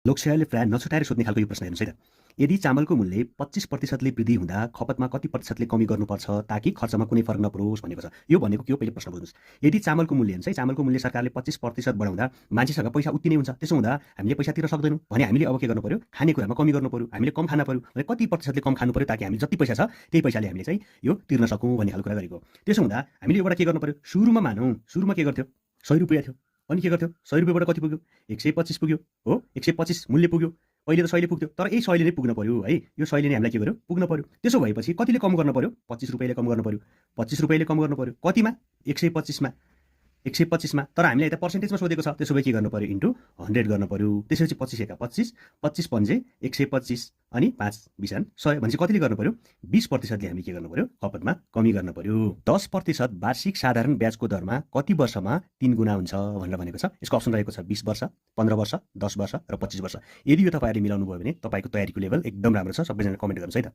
लोकसेवाले प्राय नछुटाएर सोध्ने खालको यो प्रश्न हेर्नुहोस् है त। यदि चामलको मूल्य 25% ले वृद्धि हुँदा खपतमा कति प्रतिशतले कमी गर्नुपर्छ ताकि खर्चमा कुनै फरक नपरोस् भनेको छ। यो भनेको के हो पहिले प्रश्न बुझ्नुहोस्। यदि चामलको मूल्य हेर्नुहोस् है, चामलको मूल्य सरकारले 25% बढाउँदा मान्छेसँग पैसा उति नै हुन्छ। त्यसो हुँदा हामीले पैसा तिर्न सक्दैनौँ भने हामीले अब के गर्नु पर्यो? खानेकुरामा कमी गर्नु पर्यो। हामीले कम खान पर्यो। भने कति प्रतिशतले कम खानु पर्यो ताकि हामी जति पैसा छ त्यही पैसाले हामीले चाहिँ यो तिर्न सकौँ भन्ने खालको कुरा गरेको हो। त्यसो हुँदा हामीले योबाट के गर्नु पर्यो? सुरुमा मानौँ, सुरुमा के गर्थ्यो? 100 रुपैयाँ थियो। अनि के गर्थ्यो? 100 रुपैयाँबाट कति पुग्यो? 125 पुग्यो हो। 125 मूल्य पुग्यो। पहिले त 100 ले पुग्थ्यो, तर यही 100 ले नै पुग्न पर्यो है। यो 100 ले नै हामीलाई के गर्यो? पुग्न पर्यो। त्यसो भएपछि कतिले कम गर्न पर्यो? 25 रुपैयाँले कम गर्न पर्यो। 25 रुपैयाँले कम गर्नु पर्यो। कतिमा? 125 मा। 125 मा। तर हामीले यता पर्सेन्टेजमा सोधेको छ। त्यसो भए के गर्नु पर्यो? इन्टु 100 गर्न पर्यो। त्यसपछि 25 एका 25, 25 पन्जे 125 अनि 5 बिसान 100 भनेपछि कतिले गर्नु पर्यो? 20% ले हामी के गर्नु पर्यो? खपतमा कमी गर्न पर्यो। 10% वार्षिक साधारण ब्याजको दरमा कति वर्षमा 3 गुणा हुन्छ भनेर भनेको छ। यसको अप्सन रहेको छ 20 वर्ष, 15 वर्ष, 10 वर्ष र 25 वर्ष। यदि यो तपाईहरुले मिलाउनु भयो भने तपाईको तयारीको लेभल एकदम राम्रो छ। सबैजना कमेन्ट गर्नुस् है त।